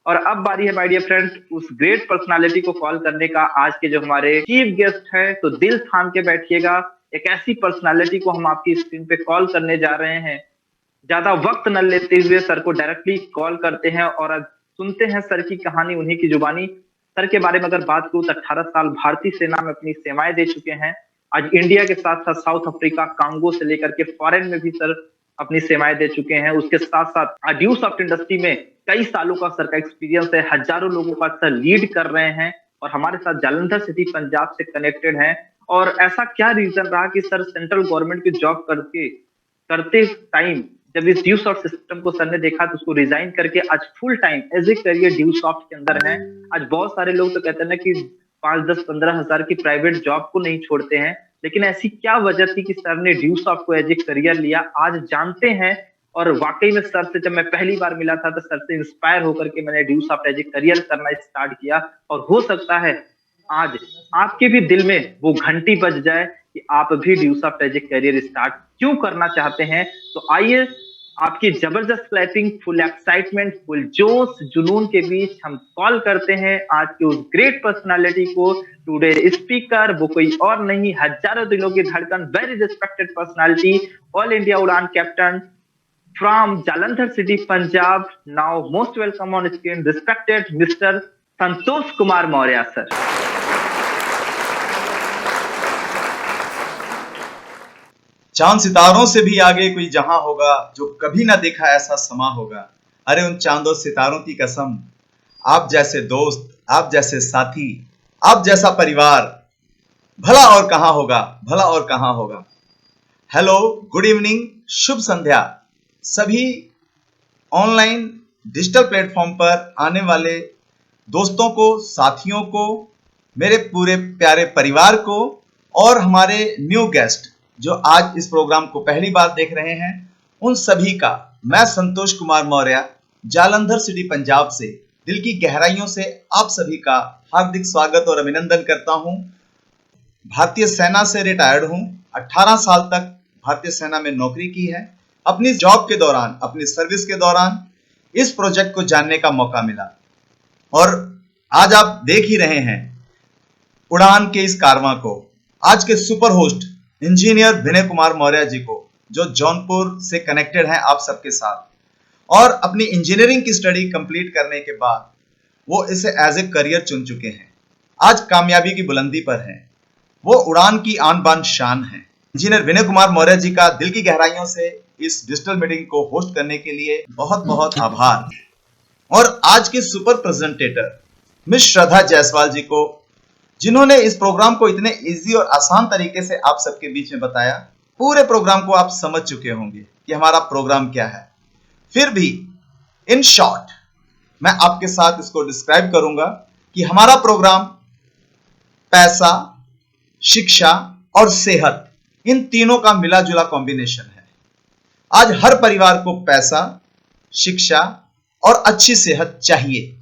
और अब बारी है माय डियर फ्रेंड्स उस ग्रेट पर्सनालिटी को कॉल करने का। आज के जो हमारे चीफ गेस्ट हैं, तो दिल थाम के बैठिएगा। एक ऐसी पर्सनालिटी को हम आपकी स्क्रीन पे कॉल करने जा रहे हैं। ज्यादा वक्त न लेते हुए सर को डायरेक्टली कॉल करते हैं और आज सुनते हैं सर की कहानी उन्हीं की जुबानी। सर के बारे में अगर बात करूं तो 18 साल भारतीय सेना में अपनी सेवाएं दे चुके हैं। आज इंडिया के साथ साथ साउथ अफ्रीका, कांगो से लेकर के फॉरेन में भी सर अपनी सेवाएं दे चुके हैं। उसके साथ साथ ड्यू सॉफ्ट इंडस्ट्री में कई सालों का सर का एक्सपीरियंस है। हजारों लोगों का सर लीड कर रहे हैं और हमारे साथ जालंधर सिटी पंजाब से कनेक्टेड है। और ऐसा क्या रीजन रहा कि सर सेंट्रल गवर्नमेंट की जॉब करके करते टाइम जब इस ड्यू सॉफ्ट सिस्टम को सर ने देखा तो उसको रिजाइन करके आज full time as a career due soft के अंदर है। आज बहुत सारे लोग तो कहते हैं ना कि 5, 10, 15 हजार की प्राइवेट जॉब को नहीं छोड़ते हैं, लेकिन ऐसी क्या वजह थी कि सर ने ड्यू सॉफ्ट को एज ए करियर लिया, आज जानते हैं। और वाकई में सर से जब मैं पहली बार मिला था तो सर से इंस्पायर होकर के मैंने due soft as a career करना स्टार्ट किया। और हो सकता है आज आपके भी दिल में वो घंटी बज जाए कि आप भी due soft as a career start क्यों करना चाहते हैं। तो आइए आपकी जबरदस्त क्लैपिंग, फुल एक्साइटमेंट, फुल जोश जुनून के बीच हम कॉल करते हैं आज के उस ग्रेट पर्सनालिटी को। टुडे स्पीकर वो कोई और नहीं, हजारों दिलों की धड़कन, very respected personality, all India Udaan captain from Jalandhar city Punjab. Now most welcome on screen respected mister Santosh Kumar Maurya sir. चांद सितारों से भी आगे कोई जहां होगा, जो कभी ना देखा ऐसा समा होगा। अरे उन चांदों सितारों की कसम, आप जैसे दोस्त, आप जैसे साथी, आप जैसा परिवार भला और कहां होगा, भला और कहां होगा। हेलो, गुड इवनिंग, शुभ संध्या सभी ऑनलाइन डिजिटल प्लेटफॉर्म पर आने वाले दोस्तों को, साथियों को, मेरे पूरे प्यारे परिवार को और हमारे न्यू गेस्ट जो आज इस प्रोग्राम को पहली बार देख रहे हैं, उन सभी का मैं संतोष कुमार मौर्य जालंधर सिटी पंजाब से दिल की गहराइयों से आप सभी का हार्दिक स्वागत और अभिनंदन करता हूं। भारतीय सेना से रिटायर्ड हूं, 18 साल तक भारतीय सेना में नौकरी की है। अपनी जॉब के दौरान, अपनी सर्विस के दौरान इस प्रोजेक्ट को जानने का मौका मिला और आज आप देख ही रहे हैं उड़ान के इस कारवां को। आज के super host engineer Vinay Kumar Maurya ji को, जो जौनपुर से कनेक्टेड हैं आप सबके साथ, और अपनी इंजीनियरिंग की स्टडी कंप्लीट करने के बाद वो इसे एज ए करियर चुन चुके हैं। आज कामयाबी की बुलंदी पर हैं, वो उड़ान की आन बान शान हैं। इंजीनियर विनय कुमार मौर्य जी का दिल की गहराइयों से इस डिजिटल मीटिंग को होस्ट करने के लिए बहुत बहुत आभार। और आज के सुपर प्रेजेंटेटर मिस श्रद्धा जायसवाल जी को, जिन्होंने इस प्रोग्राम को इतने इजी और आसान तरीके से आप सबके बीच में बताया। पूरे प्रोग्राम को आप समझ चुके होंगे कि हमारा प्रोग्राम क्या है, फिर भी इन शॉर्ट मैं आपके साथ इसको डिस्क्राइब करूंगा कि हमारा प्रोग्राम पैसा, शिक्षा और सेहत, इन तीनों का मिला जुला कॉम्बिनेशन है। आज हर परिवार को पैसा, शिक्षा और अच्छी सेहत चाहिए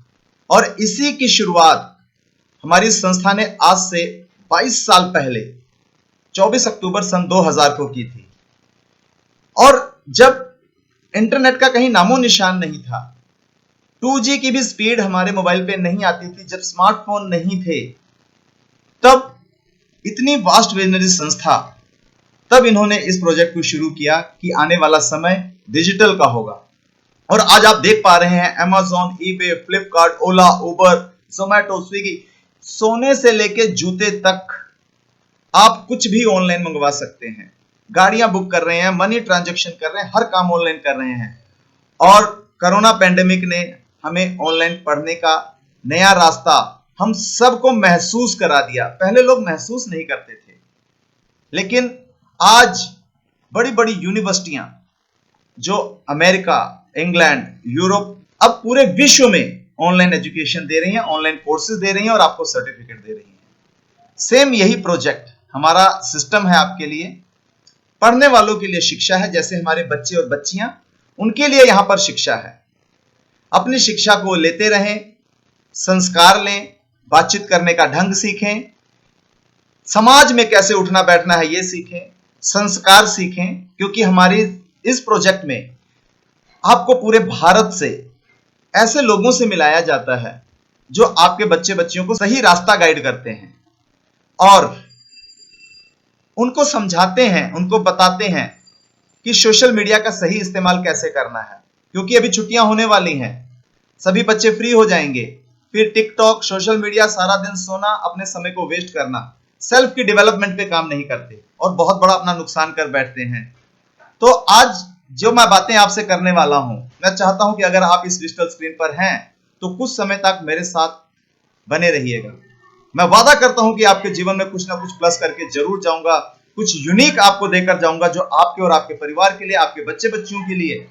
और इसी की शुरुआत हमारी संस्था ने आज से 22 साल पहले 24 अक्टूबर सन 2000 को की थी। और जब इंटरनेट का कहीं नामो निशान नहीं था, 2G की भी स्पीड हमारे मोबाइल पे नहीं आती थी, जब स्मार्टफोन नहीं थे, तब इतनी वास्ट विजनरी संस्था, तब इन्होंने इस प्रोजेक्ट को शुरू किया कि आने वाला समय डिजिटल का होगा। और आज आप देख पा रहे हैं अमेज़न, ईबे, फ्लिपकार्ट, ओला, उबर, जोमैटो, स्विगी, सोने से लेके जूते तक आप कुछ भी ऑनलाइन मंगवा सकते हैं। गाड़ियां बुक कर रहे हैं, मनी ट्रांजैक्शन कर रहे हैं, हर काम ऑनलाइन कर रहे हैं। और कोरोना पैंडेमिक ने हमें ऑनलाइन पढ़ने का नया रास्ता हम सबको महसूस करा दिया। पहले लोग महसूस नहीं करते थे, लेकिन आज बड़ी बड़ी यूनिवर्सिटियां जो अमेरिका, इंग्लैंड, यूरोप, अब पूरे विश्व में ऑनलाइन एजुकेशन दे रही हैं, ऑनलाइन कोर्सेज दे रही हैं और आपको सर्टिफिकेट दे रही हैं। सेम यही प्रोजेक्ट हमारा सिस्टम है आपके लिए। पढ़ने वालों के लिए शिक्षा है, जैसे हमारे बच्चे और बच्चियां, उनके लिए यहां पर शिक्षा है। अपनी शिक्षा को लेते रहें, संस्कार लें, बातचीत करने का ढंग सीखें, समाज में कैसे उठना बैठना है ये सीखें, संस्कार सीखें, क्योंकि हमारी इस प्रोजेक्ट में आपको पूरे भारत से ऐसे लोगों से मिलाया जाता है जो आपके बच्चे बच्चियों को सही रास्ता गाइड करते हैं और उनको समझाते हैं, उनको बताते हैं कि सोशल मीडिया का सही इस्तेमाल कैसे करना है। क्योंकि अभी छुट्टियां होने वाली हैं, सभी बच्चे फ्री हो जाएंगे, फिर टिकटॉक, सोशल मीडिया, सारा दिन सोना, अपने समय को वेस्ट करना, सेल्फ की डेवलपमेंट पे काम नहीं करते और बहुत बड़ा अपना नुकसान कर बैठते हैं। तो आज जो मैं बातें आपसे करने वाला हूं, मैं चाहता हूं कि अगर आप इस डिजिटल स्क्रीन पर हैं तो कुछ समय तक मेरे साथ बने रहिएगा। मैं वादा करता हूं कि आपके जीवन में कुछ ना कुछ प्लस करके जरूर जाऊंगा, कुछ यूनिक आपको देकर जाऊंगा जो आपके और आपके परिवार के लिए, आपके बच्चे बच्चियों के लिए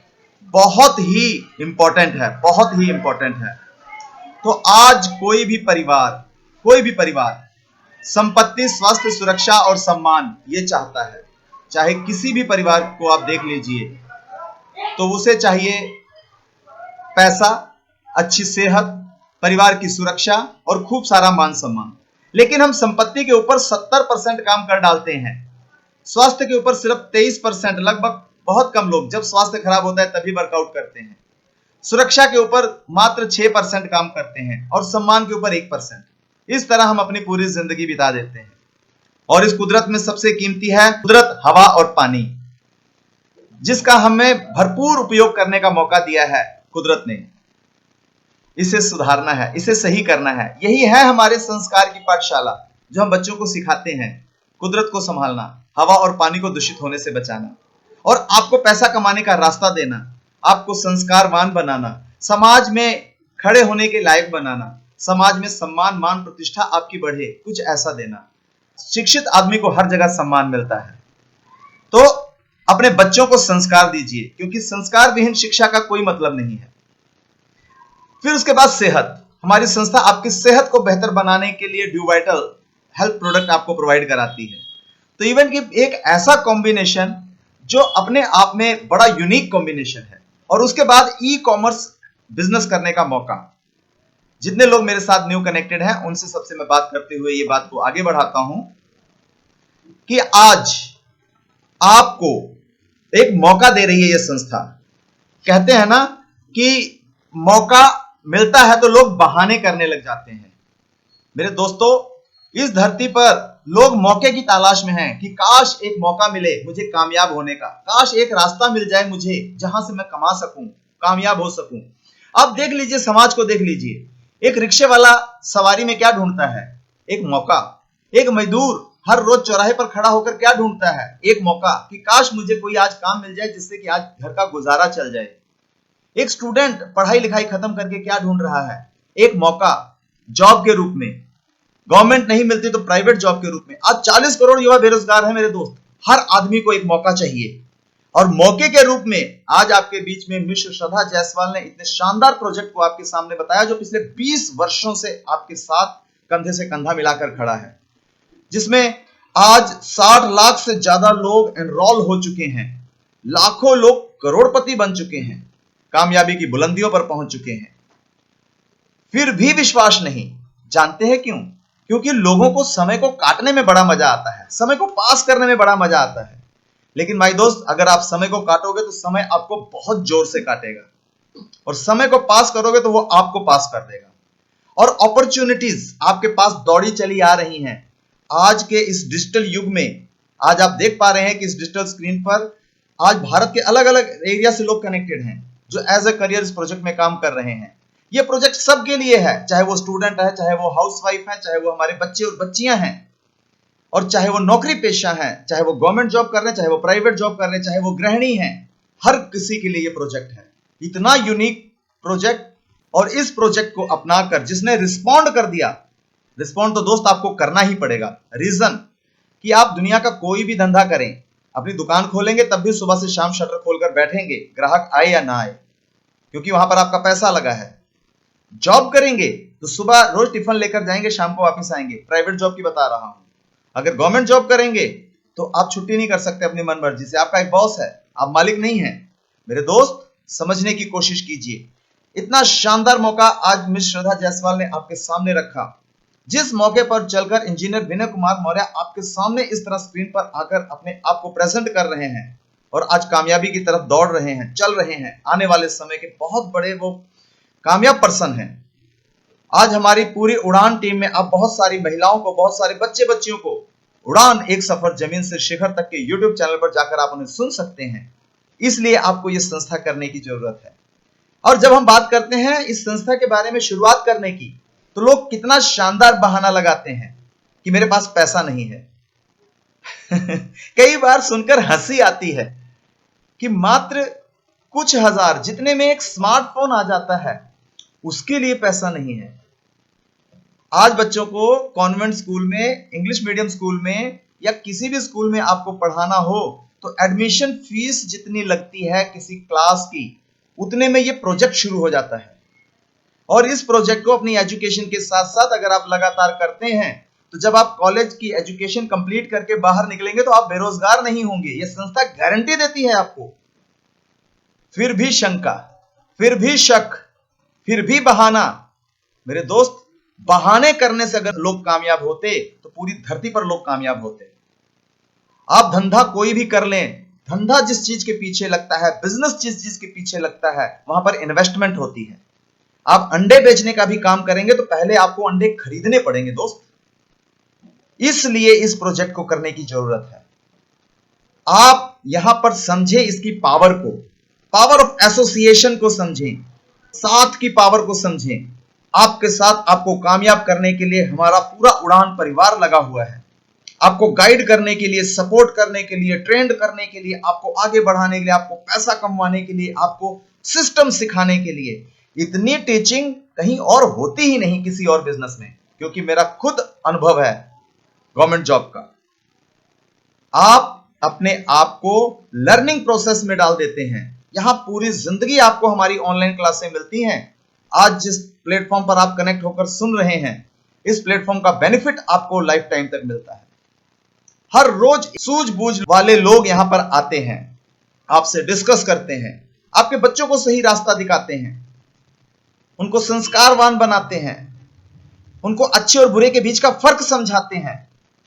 बहुत ही इंपॉर्टेंट है, बहुत ही इंपॉर्टेंट है। तो आज कोई भी परिवार संपत्ति, स्वास्थ्य, सुरक्षा और सम्मान ये चाहता है। चाहे किसी भी परिवार को आप देख लीजिए तो उसे चाहिए पैसा, अच्छी सेहत, परिवार की सुरक्षा और खूब सारा मान सम्मान। लेकिन हम संपत्ति के ऊपर 70% काम कर डालते हैं, स्वास्थ्य के ऊपर सिर्फ 23%। लगभग बहुत कम लोग जब स्वास्थ्य खराब होता है तभी वर्कआउट करते हैं। सुरक्षा के ऊपर मात्र 6% काम करते हैं और सम्मान के ऊपर 1%। इस तरह हम अपनी पूरी जिंदगी बिता देते हैं। और इस कुदरत में सबसे कीमती है कुदरत, हवा और पानी, जिसका हमें भरपूर उपयोग करने का मौका दिया है कुदरत ने। इसे सुधारना है, इसे सही करना है। यही है हमारे संस्कार की पाठशाला, जो हम बच्चों को सिखाते हैं। कुदरत को संभालना, हवा और पानी को दूषित होने से बचाना और आपको पैसा कमाने का रास्ता देना, आपको संस्कारवान बनाना, समाज में खड़े होने के लायक बनाना, समाज में सम्मान, मान, प्रतिष्ठा आपकी बढ़े, कुछ ऐसा देना। शिक्षित आदमी को हर जगह सम्मान मिलता है। तो अपने बच्चों को संस्कार दीजिए, क्योंकि संस्कार विहीन शिक्षा का कोई मतलब नहीं है। फिर उसके बाद सेहत। हमारी संस्था आपकी सेहत को बेहतर बनाने के लिए ड्यूवाइटल हेल्थ प्रोडक्ट आपको प्रोवाइड कराती है। तो इवन कि एक ऐसा कॉम्बिनेशन जो अपने आप में बड़ा यूनिक कॉम्बिनेशन है। और उसके बाद ई कॉमर्स बिजनेस करने का मौका। जितने लोग मेरे साथ न्यू कनेक्टेड हैं उनसे सबसे मैं बात करते हुए ये बात को आगे बढ़ाता हूं कि आज आपको एक मौका दे रही है ये संस्था। कहते हैं ना कि मौका मिलता है तो लोग बहाने करने लग जाते हैं। मेरे दोस्तों, इस धरती पर लोग मौके की तलाश में हैं कि काश एक मौका मिले मुझे कामयाब होने का, काश एक रास्ता मिल जाए मुझे जहां से मैं कमा सकूं, कामयाब हो सकूं। अब देख लीजिए, समाज को देख लीजिए। एक रिक्शे वाला सवारी में क्या ढूंढता है? एक मौका। एक मजदूर हर रोज चौराहे पर खड़ा होकर क्या ढूंढता है? एक मौका कि काश मुझे कोई आज काम मिल जाए जिससे कि आज घर का गुजारा चल जाए। एक स्टूडेंट पढ़ाई लिखाई खत्म करके क्या ढूंढ रहा है? एक मौका, जॉब के रूप में। गवर्नमेंट नहीं मिलती तो प्राइवेट जॉब के रूप में। आज 40 करोड़ युवा बेरोजगार हैं मेरे दोस्त। हर आदमी को एक मौका चाहिए और मौके के रूप में आज आपके बीच में मिस श्रद्धा जायसवाल ने इतने शानदार प्रोजेक्ट को आपके सामने बताया, जो पिछले 20 वर्षों से आपके साथ कंधे से कंधा मिलाकर खड़ा है, जिसमें आज 60 लाख से ज्यादा लोग एनरोल हो चुके हैं। लाखों लोग करोड़पति बन चुके हैं, कामयाबी की बुलंदियों पर पहुंच चुके हैं। फिर भी विश्वास नहीं। जानते हैं क्यों? क्योंकि लोगों को समय को काटने में बड़ा मजा आता है, समय को पास करने में बड़ा मजा आता है। लेकिन भाई दोस्त, अगर आप समय को काटोगे तो समय आपको बहुत जोर से काटेगा, और समय को पास करोगे तो वो आपको पास कर देगा। और अपॉर्चुनिटीज आपके पास दौड़ी चली आ रही हैं। आज के इस डिजिटल युग में आज आप देख पा रहे हैं कि इस डिजिटल स्क्रीन पर आज भारत के अलग अलग एरिया से लोग कनेक्टेड हैं, जो एज अ करियर इस प्रोजेक्ट में काम कर रहे हैं। ये प्रोजेक्ट सबके लिए है, चाहे वो स्टूडेंट है, चाहे वो हाउसवाइफ है, चाहे वो हमारे बच्चे और बच्चियां हैं, और चाहे वो नौकरी पेशा है, चाहे वो गवर्नमेंट जॉब कर रहे हैं, चाहे वो प्राइवेट जॉब कर रहे हैं, चाहे वो गृहिणी हैं। हर किसी के लिए ये प्रोजेक्ट है। इतना यूनिक प्रोजेक्ट, और इस प्रोजेक्ट को अपनाकर जिसने रिस्पॉन्ड कर दिया, रिस्पॉन्ड तो दोस्त आपको करना ही पड़ेगा। रीजन कि आप दुनिया का कोई भी धंधा करें, अपनी दुकान खोलेंगे तब भी सुबह से शाम शटर खोलकर बैठेंगे, ग्राहक आए या ना आए, क्योंकि वहां पर आपका पैसा लगा है। जॉब करेंगे तो सुबह रोज टिफिन लेकर जाएंगे, शाम को वापस आएंगे। प्राइवेट जॉब की बता रहा हूं। अगर गवर्नमेंट जॉब करेंगे तो आप छुट्टी नहीं कर सकते अपनी मन मर्जी से, आपका एक बॉस है, आप मालिक नहीं है। मेरे दोस्त, समझने की कोशिश कीजिए। इतना शानदार मौका आज मिस श्रद्धा जायसवाल ने आपके सामने रखा, जिस मौके पर चलकर इंजीनियर विनय कुमार मौर्य आपके सामने इस तरह स्क्रीन पर आकर अपने आप को प्रेजेंट कर रहे हैं और आज कामयाबी की तरफ दौड़ रहे हैं, चल रहे हैं। आने वाले समय के बहुत बड़े वो कामयाब पर्सन हैं। आज हमारी पूरी उड़ान टीम में आप बहुत सारी महिलाओं को, बहुत सारे बच्चे बच्चियों को उड़ान एक सफर जमीन से शिखर तक के यूट्यूब चैनल पर जाकर आप उन्हें सुन सकते हैं। इसलिए आपको यह संस्था करने की जरूरत है। और जब हम बात करते हैं इस संस्था के बारे में शुरुआत करने की, तो लोग कितना शानदार बहाना लगाते हैं कि मेरे पास पैसा नहीं है। कई बार सुनकर हंसी आती है कि मात्र कुछ हजार, जितने में एक स्मार्टफोन आ जाता है, उसके लिए पैसा नहीं है। आज बच्चों को कॉन्वेंट स्कूल में, इंग्लिश मीडियम स्कूल में या किसी भी स्कूल में आपको पढ़ाना हो तो एडमिशन फीस जितनी लगती है किसी क्लास की, उतने में ये प्रोजेक्ट शुरू हो जाता है। और इस प्रोजेक्ट को अपनी एजुकेशन के साथ साथ अगर आप लगातार करते हैं तो जब आप कॉलेज की एजुकेशन कंप्लीट करके बाहर निकलेंगे तो आप बेरोजगार नहीं होंगे। यह संस्था गारंटी देती है आपको। फिर भी शंका, फिर भी शक, फिर भी बहाना। मेरे दोस्त, बहाने करने से अगर लोग कामयाब होते तो पूरी धरती पर लोग कामयाब होते। आप धंधा कोई भी कर लें, धंधा जिस चीज के पीछे लगता है, बिजनेस जिस चीज के पीछे लगता है, वहां पर इन्वेस्टमेंट होती है। आप अंडे बेचने का भी काम करेंगे तो पहले आपको अंडे खरीदने पड़ेंगे दोस्त। इसलिए इस प्रोजेक्ट को करने की जरूरत है। आप यहां पर समझे इसकी पावर को, पावर ऑफ एसोसिएशन को समझें, साथ की पावर को समझें। आपके साथ आपको कामयाब करने के लिए हमारा पूरा उड़ान परिवार लगा हुआ है। आपको गाइड करने के लिए, सपोर्ट करने के लिए, ट्रेंड करने के लिए, आपको आगे बढ़ाने के लिए, आपको पैसा कमवाने के लिए, आपको सिस्टम सिखाने के लिए। इतनी टीचिंग कहीं और होती ही नहीं किसी और बिजनेस में, क्योंकि मेरा खुद अनुभव है गवर्नमेंट जॉब का। आप अपने आप को लर्निंग प्रोसेस में डाल देते हैं। यहां पूरी जिंदगी आपको हमारी ऑनलाइन क्लासें मिलती हैं। आज जिस प्लेटफॉर्म पर आप कनेक्ट होकर सुन रहे हैं, इस प्लेटफॉर्म का बेनिफिट आपको लाइफ टाइम तक मिलता है। हर रोज सूझबूझ वाले लोग यहां पर आते हैं, आपसे डिस्कस करते हैं, आपके बच्चों को सही रास्ता दिखाते हैं, उनको संस्कारवान बनाते हैं, उनको अच्छे और बुरे के बीच का फर्क समझाते हैं।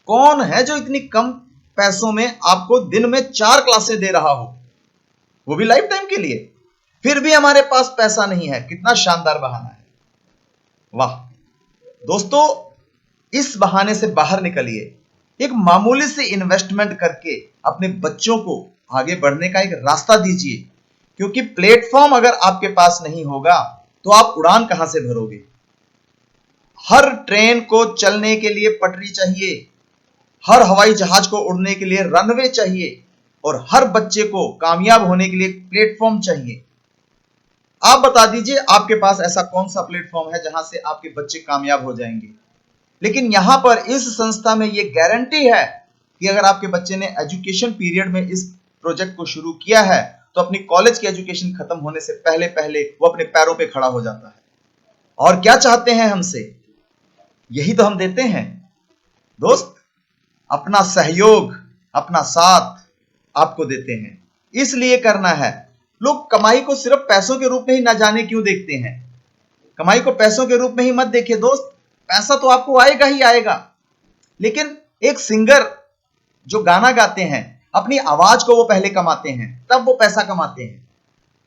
कौन है जो इतनी कम पैसों में आपको दिन में 4 क्लासें दे रहा हो, वो भी लाइफ टाइम के लिए? फिर भी हमारे पास पैसा नहीं है। कितना शानदार बहाना है। वाह दोस्तों, इस बहाने से बाहर निकलिए। एक मामूली से इन्वेस्टमेंट करके अपने बच्चों को आगे बढ़ने का एक रास्ता दीजिए, क्योंकि प्लेटफॉर्म अगर आपके पास नहीं होगा तो आप उड़ान कहां से भरोगे? हर ट्रेन को चलने के लिए पटरी चाहिए, हर हवाई जहाज को उड़ने के लिए रनवे चाहिए, और हर बच्चे को कामयाब होने के लिए प्लेटफॉर्म चाहिए। आप बता दीजिए आपके पास ऐसा कौन सा प्लेटफॉर्म है जहां से आपके बच्चे कामयाब हो जाएंगे। लेकिन यहां पर इस संस्था में यह गारंटी है कि अगर आपके बच्चे ने एजुकेशन पीरियड में इस प्रोजेक्ट को शुरू किया है तो अपनी कॉलेज की एजुकेशन खत्म होने से पहले पहले वो अपने पैरों पे खड़ा हो जाता है। और क्या चाहते हैं हमसे? यही तो हम देते हैं दोस्त, अपना सहयोग, अपना साथ आपको देते हैं। इसलिए करना है। लोग कमाई को सिर्फ पैसों के रूप में ही ना जाने क्यों देखते हैं। कमाई को पैसों के रूप में ही मत देखिए दोस्त। पैसा तो आपको आएगा ही आएगा, लेकिन एक सिंगर जो गाना गाते हैं, अपनी आवाज को वो पहले कमाते हैं, तब वो पैसा कमाते हैं।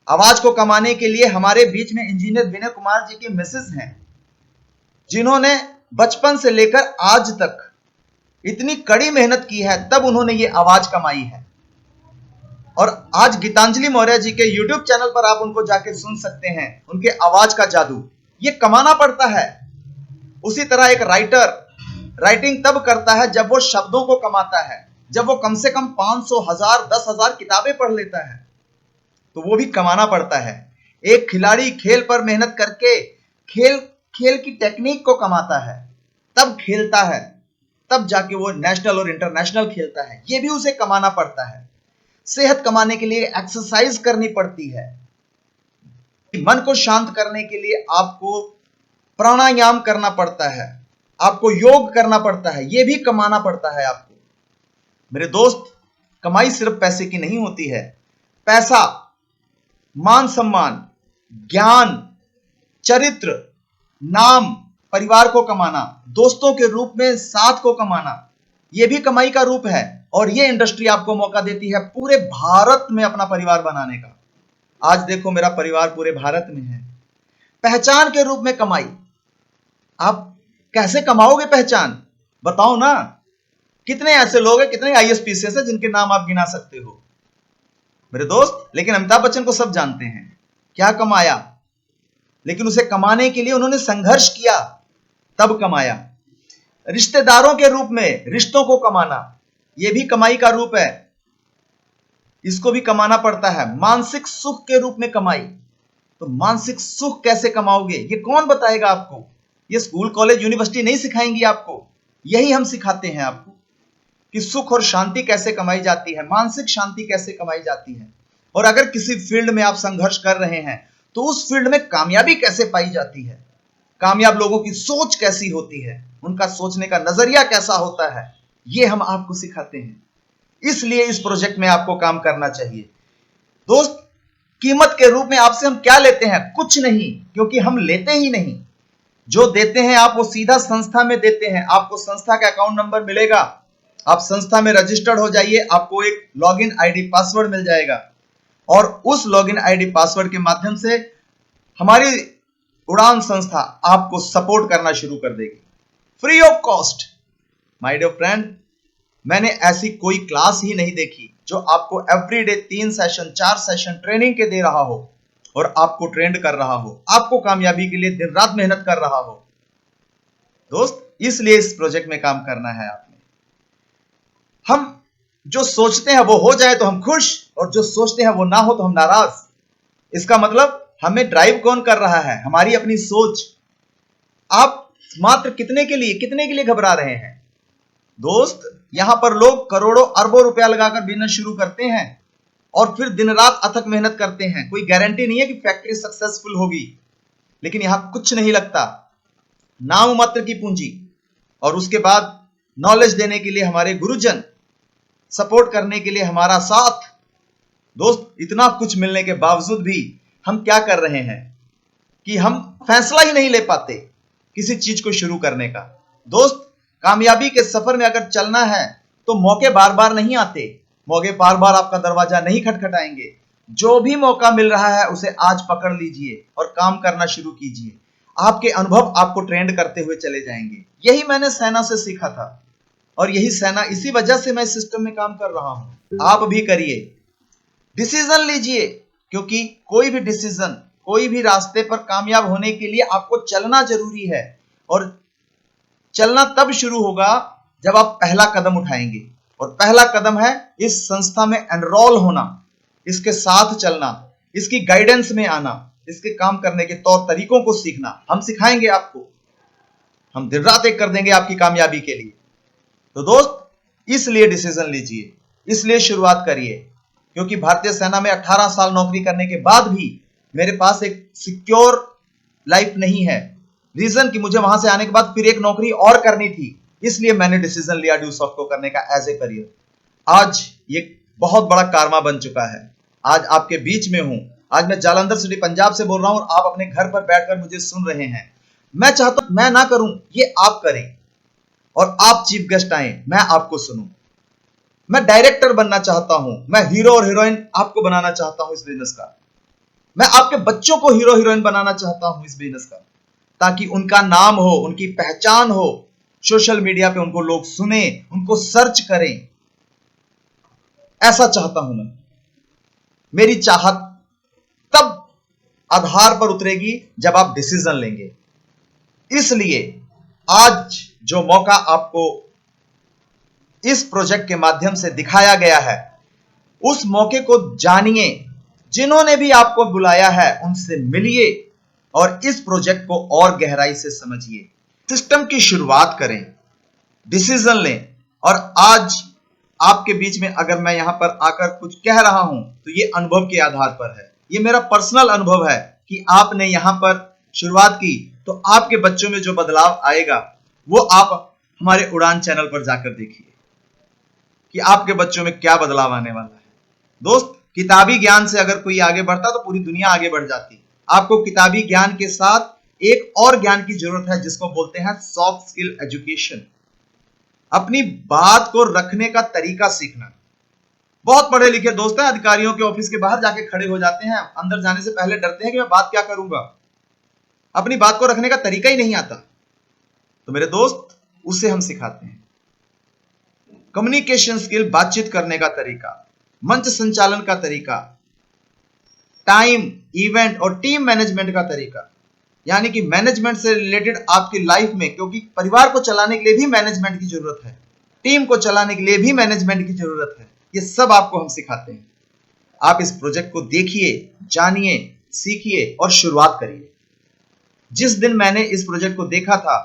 आवाज को कमाने के लिए हमारे बीच में इंजीनियर विनय कुमार जी की मिसेस हैं, जिन्होंने बचपन से लेकर आज तक इतनी कड़ी मेहनत की है, तब उन्होंने ये आवाज कमाई है। और आज गीतांजलि मौर्य जी के YouTube चैनल पर आप उनको जाके सुन सकते हैं, उनके आवाज का जादू। ये कमाना पड़ता है। उसी तरह एक राइटर राइटिंग तब करता है जब वो शब्दों को कमाता है, जब वो कम से कम 500, 1000, 10,000 किताबें पढ़ लेता है, तो वो भी कमाना पड़ता है। एक खिलाड़ी खेल पर मेहनत करके खेल की टेक्निक को कमाता है, तब खेलता है, तब जाके वो नेशनल और इंटरनेशनल खेलता है। ये भी उसे कमाना पड़ता है। सेहत कमाने के लिए एक्सरसाइज करनी पड़ती है। मन को शांत करने के लिए आपको प्राणायाम करना पड़ता है, आपको योग करना पड़ता है। यह भी कमाना पड़ता है आपको। मेरे दोस्त, कमाई सिर्फ पैसे की नहीं होती है। पैसा, मान सम्मान, ज्ञान, चरित्र, नाम, परिवार को कमाना, दोस्तों के रूप में साथ को कमाना, यह भी कमाई का रूप है। और यह इंडस्ट्री आपको मौका देती है पूरे भारत में अपना परिवार बनाने का। आज देखो, मेरा परिवार पूरे भारत में है। पहचान के रूप में कमाई। आप कैसे कमाओगे पहचान, बताओ ना। कितने ऐसे लोग हैं, कितने आईएएस हैं जिनके नाम आप गिना सकते हो मेरे दोस्त। लेकिन अमिताभ बच्चन को सब जानते हैं, क्या कमाया, लेकिन उसे कमाने के लिए उन्होंने संघर्ष किया, तब कमाया। रिश्तेदारों के रूप में रिश्तों को कमाना, यह भी कमाई का रूप है, इसको भी कमाना पड़ता है। मानसिक सुख के रूप में कमाई, तो मानसिक सुख कैसे कमाओगे, ये कौन बताएगा आपको? ये स्कूल कॉलेज यूनिवर्सिटी नहीं सिखाएंगी आपको, यही हम सिखाते हैं आपको कि सुख और शांति कैसे कमाई जाती है, मानसिक शांति कैसे कमाई जाती है। और अगर किसी फील्ड में आप संघर्ष कर रहे हैं तो उस फील्ड में कामयाबी कैसे पाई जाती है, कामयाब लोगों की सोच कैसी होती है, उनका सोचने का नजरिया कैसा होता है, ये हम आपको सिखाते हैं। इसलिए इस प्रोजेक्ट में आपको काम करना चाहिए दोस्त। कीमत के रूप में आपसे हम क्या लेते हैं? कुछ नहीं, क्योंकि हम लेते ही नहीं। जो देते हैं आप वो सीधा संस्था में देते हैं। आपको संस्था का अकाउंट नंबर मिलेगा, आप संस्था में रजिस्टर्ड हो जाइए, आपको एक लॉगिन आईडी पासवर्ड मिल जाएगा और उस लॉगिन आईडी पासवर्ड के माध्यम से हमारी उड़ान संस्था आपको सपोर्ट करना शुरू कर देगी, free of cost. My dear friend, मैंने ऐसी कोई क्लास ही नहीं देखी जो आपको एवरीडे 3 सेशन 4 सेशन ट्रेनिंग के दे रहा हो और आपको ट्रेंड कर रहा हो, आपको कामयाबी के लिए दिन रात मेहनत कर रहा हो दोस्त। इसलिए इस प्रोजेक्ट में काम करना है आपने। हम जो सोचते हैं वो हो जाए तो हम खुश, और जो सोचते हैं वो ना हो तो हम नाराज। इसका मतलब हमें ड्राइव कौन कर रहा है? हमारी अपनी सोच। आप मात्र कितने के लिए घबरा रहे हैं दोस्त? यहां पर लोग करोड़ों अरबों रुपया लगाकर बिजनेस शुरू करते हैं और फिर दिन रात अथक मेहनत करते हैं। कोई गारंटी नहीं है कि फैक्ट्री सक्सेसफुल होगी, लेकिन यहां कुछ नहीं लगता, नाम मात्र की पूंजी। और उसके बाद नॉलेज देने के लिए हमारे गुरुजन, सपोर्ट करने के लिए हमारा साथ। दोस्त, इतना कुछ मिलने के बावजूद भी हम क्या कर रहे हैं कि हम फैसला ही नहीं ले पाते किसी चीज को शुरू करने का। दोस्त, कामयाबी के सफर में अगर चलना है तो मौके बार बार नहीं आते, मौके बार बार आपका दरवाजा नहीं खटखटाएंगे। जो भी मौका मिल रहा है उसे आज पकड़ लीजिए और काम करना शुरू कीजिए। आपके अनुभव आपको ट्रेंड करते हुए चले जाएंगे। यही मैंने सेना से सीखा था और यही सेना, इसी वजह से मैं सिस्टम में काम कर रहा हूं। आप भी करिए, डिसीजन लीजिए, क्योंकि कोई भी डिसीजन, कोई भी रास्ते पर कामयाब होने के लिए आपको चलना जरूरी है। और चलना तब शुरू होगा जब आप पहला कदम उठाएंगे, और पहला कदम है इस संस्था में एनरोल होना, इसके साथ चलना, इसकी गाइडेंस में आना, इसके काम करने के तौर तरीकों को सीखना। हम सिखाएंगे आपको, हम दिन रात एक कर देंगे आपकी कामयाबी के लिए। तो दोस्त, इसलिए डिसीजन लीजिए, इसलिए शुरुआत करिए, क्योंकि भारतीय सेना में 18 साल नौकरी करने के बाद भी मेरे पास एक सिक्योर लाइफ नहीं है। रीजन कि मुझे वहां से आने के बाद फिर एक नौकरी और करनी थी, इसलिए मैंने डिसीजन लिया ड्यूसॉफ्ट को करने का एज ए करियर। आज ये बहुत बड़ा कारवा बन चुका है, आज आपके बीच में हूं। आज मैं जालंधर सिटी पंजाब से बोल रहा हूं और आप अपने घर पर बैठकर मुझे सुन रहे हैं। मैं चाहता हूं मैं ना करूं, ये आप करें और आप चीफ गेस्ट आए, मैं आपको सुनूं। मैं डायरेक्टर बनना चाहता हूं, मैं हीरो और हीरोइन आपको बनाना चाहता हूं इस बिजनेस का। मैं आपके बच्चों को हीरो हीरोइन बनाना चाहता हूं इस बिजनेस का, ताकि उनका नाम हो, उनकी पहचान हो, सोशल मीडिया पे उनको लोग सुने, उनको सर्च करें। ऐसा चाहता हूं मैं। मेरी चाहत तब आधार पर उतरेगी जब आप डिसीजन लेंगे। इसलिए आज जो मौका आपको इस प्रोजेक्ट के माध्यम से दिखाया गया है, उस मौके को जानिए। जिन्होंने भी आपको बुलाया है उनसे मिलिए और इस प्रोजेक्ट को और गहराई से समझिए। सिस्टम की शुरुआत करें, डिसीजन लें। और आज आपके बीच में अगर मैं यहां पर आकर कुछ कह रहा हूं तो ये अनुभव के आधार पर है, ये मेरा पर्सनल अनुभव है कि आपने यहां पर शुरुआत की तो आपके बच्चों में जो बदलाव आएगा वो आप हमारे उड़ान चैनल पर जाकर देखिए कि आपके बच्चों में क्या बदलाव आने वाला है। दोस्त, किताबी ज्ञान से अगर कोई आगे बढ़ता तो पूरी दुनिया आगे बढ़ जाती। आपको किताबी ज्ञान के साथ एक और ज्ञान की जरूरत है जिसको बोलते हैं सॉफ्ट स्किल एजुकेशन। अपनी बात को रखने का तरीका सीखना। बहुत पढ़े लिखे दोस्त हैं, अधिकारियों के ऑफिस के बाहर जाके खड़े हो जाते हैं, अंदर जाने से पहले डरते हैं कि मैं बात क्या करूंगा। अपनी बात को रखने का तरीका ही नहीं आता। तो मेरे दोस्त, उसे हम सिखाते हैं। कम्युनिकेशन स्किल, बातचीत करने का तरीका, मंच संचालन का तरीका, टाइम, इवेंट और टीम मैनेजमेंट का तरीका, यानी कि मैनेजमेंट से रिलेटेड आपकी लाइफ में, क्योंकि परिवार को चलाने के लिए भी मैनेजमेंट की जरूरत है, टीम को चलाने के लिए भी मैनेजमेंट की जरूरत है। ये सब आपको हम सिखाते हैं। आप इस प्रोजेक्ट को देखिए, जानिए, सीखिए और शुरुआत करिए। जिस दिन मैंने इस प्रोजेक्ट को देखा था,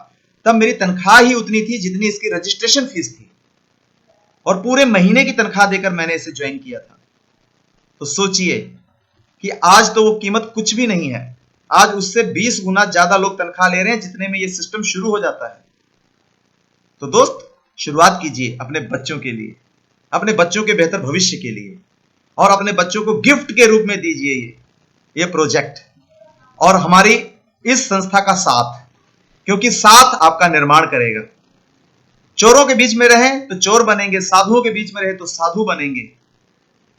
तब मेरी तनख्वाह ही उतनी थी जितनी इसकी रजिस्ट्रेशन फीस थी, और पूरे महीने की तनख्वाह देकर मैंने इसे ज्वाइन किया था। तो सोचिए कि आज तो वो कीमत कुछ भी नहीं है। आज उससे 20 गुना ज्यादा लोग तनख्वाह ले रहे हैं जितने में ये सिस्टम शुरू हो जाता है। तो दोस्त, शुरुआत कीजिए अपने बच्चों के लिए, अपने बच्चों के बेहतर भविष्य के लिए, और अपने बच्चों को गिफ्ट के रूप में दीजिए ये प्रोजेक्ट और हमारी इस संस्था का साथ, क्योंकि साथ आपका निर्माण करेगा। चोरों के बीच में रहें तो चोर बनेंगे, साधुओं के बीच में रहे तो साधु बनेंगे,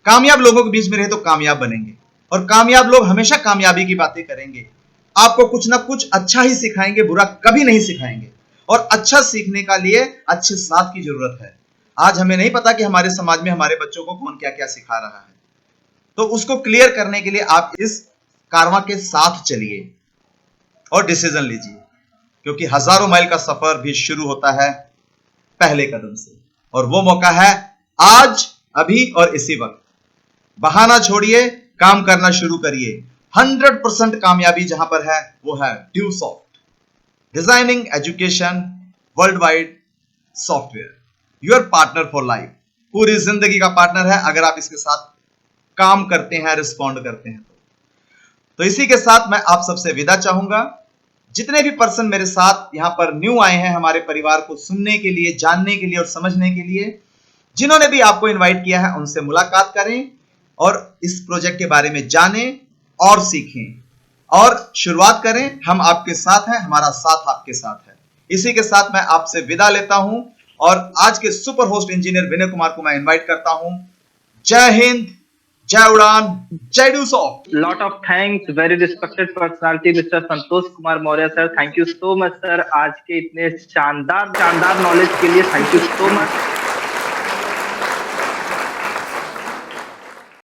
कामयाब लोगों के बीच में रहे तो कामयाब बनेंगे, और कामयाब लोग हमेशा कामयाबी की बातें करेंगे। आपको कुछ ना कुछ अच्छा ही सिखाएंगे, बुरा कभी नहीं सिखाएंगे। और अच्छा सीखने का लिए अच्छे साथ की जरूरत है। आज हमें नहीं पता कि हमारे समाज में हमारे बच्चों को कौन क्या क्या सिखा रहा है, तो उसको क्लियर करने के लिए आप इस कारवां के साथ चलिए और डिसीजन लीजिए, क्योंकि हजारों माइल का सफर भी शुरू होता है पहले कदम से, और वो मौका है आज, अभी और इसी वक्त। बहाना छोड़िए, काम करना शुरू करिए। 100% कामयाबी जहां पर है वो है Dusoft, designing education world wide software, your partner for life, पूरी जिंदगी का पार्टनर है अगर आप इसके साथ काम करते हैं, रिस्पॉन्ड करते हैं। तो इसी के साथ मैं आप सबसे विदा चाहूंगा। जितने भी पर्सन मेरे साथ यहां पर न्यू आए हैं हमारे परिवार को सुनने के लिए, जानने के लिए और समझने के लिए, जिन्होंने भी आपको इनवाइट किया है, उनसे मुलाकात करें और इस प्रोजेक्ट के बारे में जानें और सीखें और शुरुआत करें। हम आपके साथ हैं, हमारा साथ आपके साथ है। इसी के साथ मैं आपसे विदा लेता हूं और आज के super host engineer Vinay Kumar को मैं इनवाइट करता हूं। जय हिंद, जय उड़ान, जय ड्यूसॉफ्ट। Lot of thanks, very respected personality, Mr. Santosh Kumar Maurya sir. Thank you so much sir, आज के इतने शानदार नॉलेज के लिए थैंक यू सो मच।